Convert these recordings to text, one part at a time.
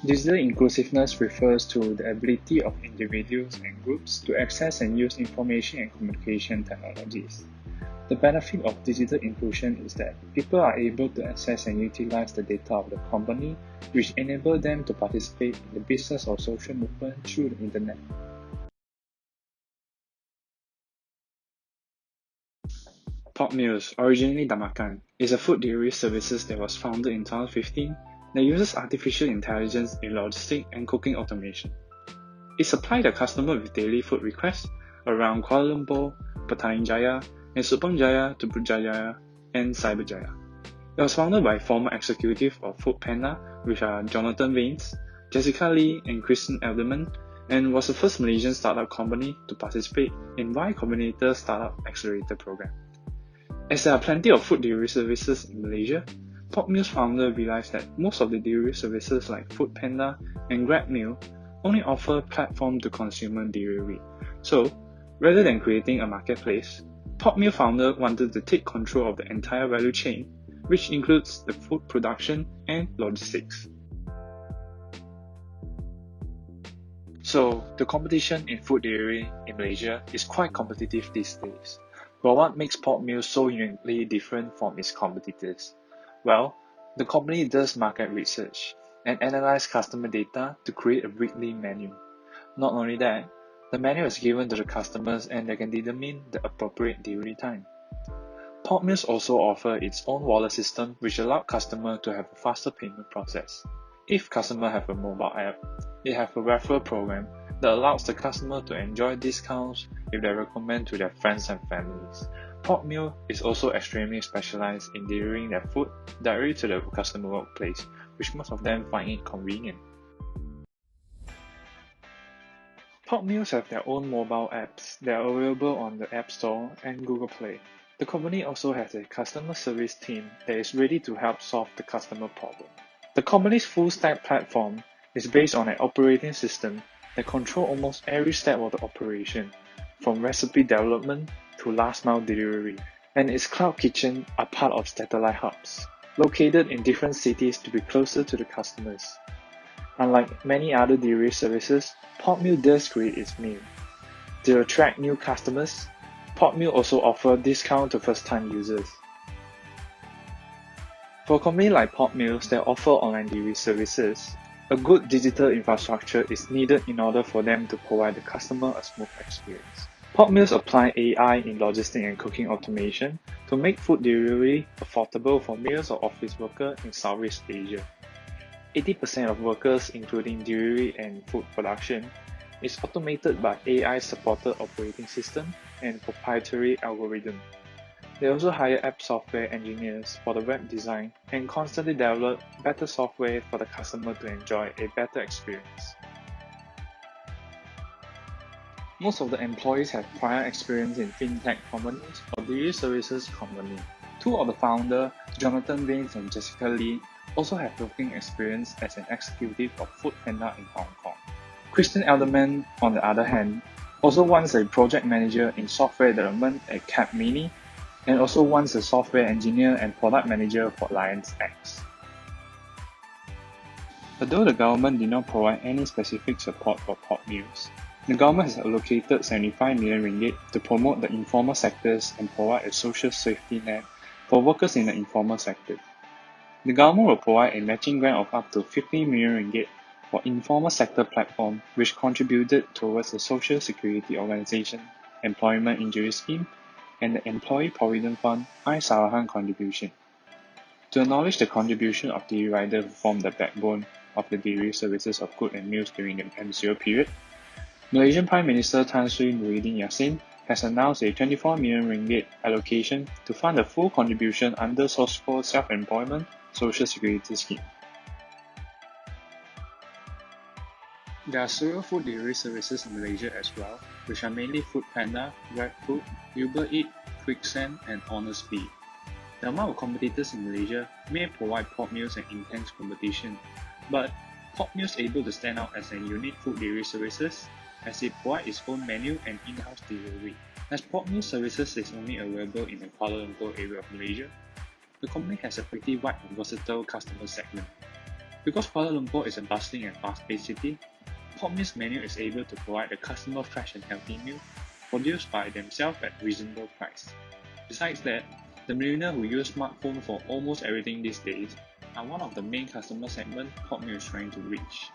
Digital inclusiveness refers to the ability of individuals and groups to access and use information and communication technologies. The benefit of digital inclusion is that people are able to access and utilize the data of the company, which enable them to participate in the business or social movement through the internet. Pop Meals, originally Damakan, is a food delivery services that was founded in 2015 that uses artificial intelligence in logistics and cooking automation. It supplied the customer with daily food requests around Kuala Lumpur, Petaling Jaya, and Subang Jaya to Putrajaya and Cyberjaya. It was founded by former executive of Foodpanda, which are Jonathan Vaines, Jessica Lee, and Kristen Elderman, and was the first Malaysian startup company to participate in Y Combinator Startup Accelerator program. As there are plenty of food delivery services in Malaysia, Pop Meals founder realized that most of the delivery services like Foodpanda and GrabMeal only offer platform-to-consumer delivery. So, rather than creating a marketplace, Pop Meal founder wanted to take control of the entire value chain, which includes the food production and logistics. So, the competition in food delivery in Malaysia is quite competitive these days. But what makes Pop Meals so uniquely different from its competitors? Well, the company does market research and analyze customer data to create a weekly menu. Not only that, the menu is given to the customers and they can determine the appropriate delivery time. Pop Meals also offer its own wallet system which allows customers to have a faster payment process. If customers have a mobile app, they have a referral program that allows the customer to enjoy discounts if they recommend to their friends and families. Pop Meal is also extremely specialized in delivering their food directly to the customer workplace, which most of them find it convenient. Pop Meals have their own mobile apps that are available on the App Store and Google Play. The company also has a customer service team that is ready to help solve the customer problem. The company's full-stack platform is based on an operating system that controls almost every step of the operation, from recipe development to last-mile delivery, and its cloud kitchen are part of satellite hubs, located in different cities to be closer to the customers. Unlike many other delivery services, Pop Meal does create its meal. To attract new customers, Pop Meal also offers discounts to first-time users. For a company like Pop Meals that offer online delivery services, a good digital infrastructure is needed in order for them to provide the customer a smooth experience. Pop Meals apply AI in logistics and cooking automation to make food delivery affordable for millions of office workers in Southeast Asia. 80% of workers, including delivery and food production, is automated by AI-supported operating system and proprietary algorithm. They also hire app software engineers for the web design and constantly develop better software for the customer to enjoy a better experience. Most of the employees have prior experience in fintech companies or delivery services companies. Two of the founders, Jonathan Vaines and Jessica Lee, also have working experience as an executive of Foodpanda in Hong Kong. Kristen Elderman, on the other hand, also once a project manager in software development at Capmini, and also once a software engineer and product manager for Alliance X. Although the government did not provide any specific support for Pop Meals, the government has allocated 75 million ringgit to promote the informal sectors and provide a social safety net for workers in the informal sector. The government will provide a matching grant of up to 50 million ringgit for informal sector platform which contributed towards the Social Security Organisation Employment Injury Scheme and the Employee Provident Fund iSarahan contribution. To acknowledge the contribution of delivery riders who form the backbone of the delivery services of goods and meals during the MCO period, Malaysian Prime Minister Tan Sri Muhyiddin Yassin has announced a 24 million ringgit allocation to fund the full contribution under SOSCO Self-Employment Social Security Scheme. There are several food delivery services in Malaysia as well, which are mainly Foodpanda, GrabFood, Uber Eats, Quicksand, and HonestBee. The amount of competitors in Malaysia may provide Pop Meals an intense competition, but Pop Meals is able to stand out as a unique food delivery services as it provides its own menu and in-house delivery. As Pop Meals services is only available in the Kuala Lumpur area of Malaysia, the company has a pretty wide and versatile customer segment. Because Kuala Lumpur is a bustling and fast-paced city, Pop Meal's menu is able to provide the customer fresh and healthy meal produced by themselves at reasonable price. Besides that, the millennials who use smartphone for almost everything these days are one of the main customer segment Pop Meal is trying to reach.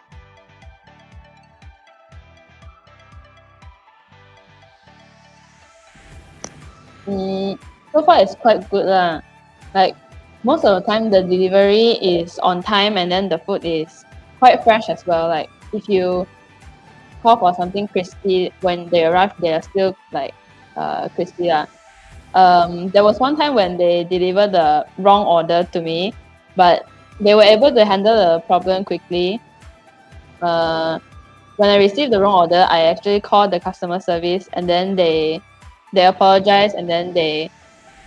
So far it's quite good lah. Like most of the time the delivery is on time and then the food is quite fresh as well. Like if you call for something crispy, when they arrive they are still like crispy lah. There was one time when they delivered the wrong order to me, but they were able to handle the problem quickly. When I received the wrong order, I actually called the customer service and then they apologized and then they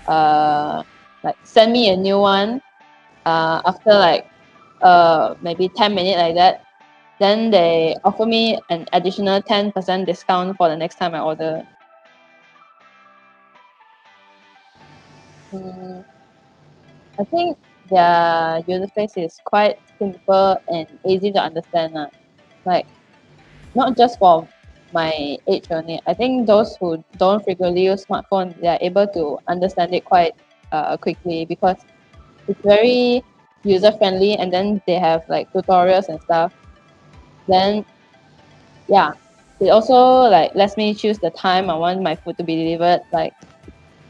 uh like send me a new one after like maybe 10 minutes like that. Then they offer me an additional 10% discount for the next time I order. Mm, I think their user face is quite simple and easy to understand. Like not just for my age only. I think those who don't frequently use smartphone, they are able to understand it quite quickly because it's very user friendly and then they have like tutorials and stuff. Then yeah, it also like lets me choose the time I want my food to be delivered. Like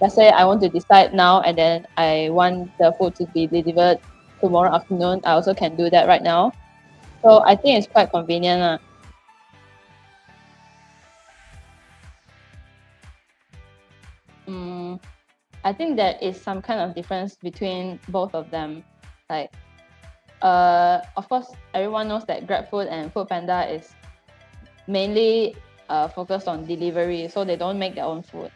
let's say I want to decide now and then I want the food to be delivered tomorrow afternoon. I also can do that right now. So I think it's quite convenient. Mm, I think there is some kind of difference between both of them. Like, of course, everyone knows that GrabFood and FoodPanda is mainly focused on delivery, so they don't make their own food.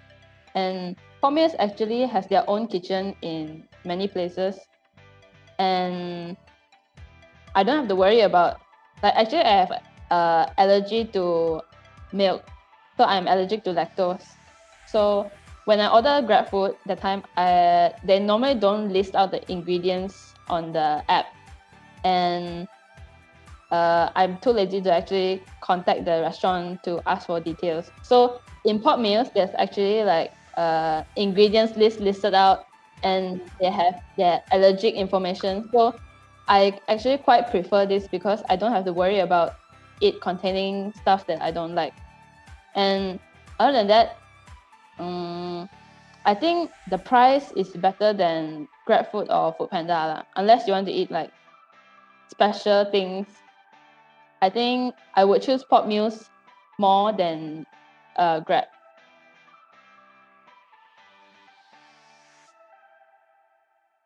And Pommes actually has their own kitchen in many places, and I don't have to worry about like actually I have allergy to milk, so I'm allergic to lactose. So when I order GrabFood, that time they normally don't list out the ingredients on the app, and I'm too lazy to actually contact the restaurant to ask for details. So in Pop Meals, there's actually like ingredients list listed out, and they have their allergic information. So I actually quite prefer this because I don't have to worry about it containing stuff that I don't like. And other than that, I think the price is better than GrabFood or FoodPanda lah. Unless you want to eat like special things, I think I would choose Pop Meals more than Grab.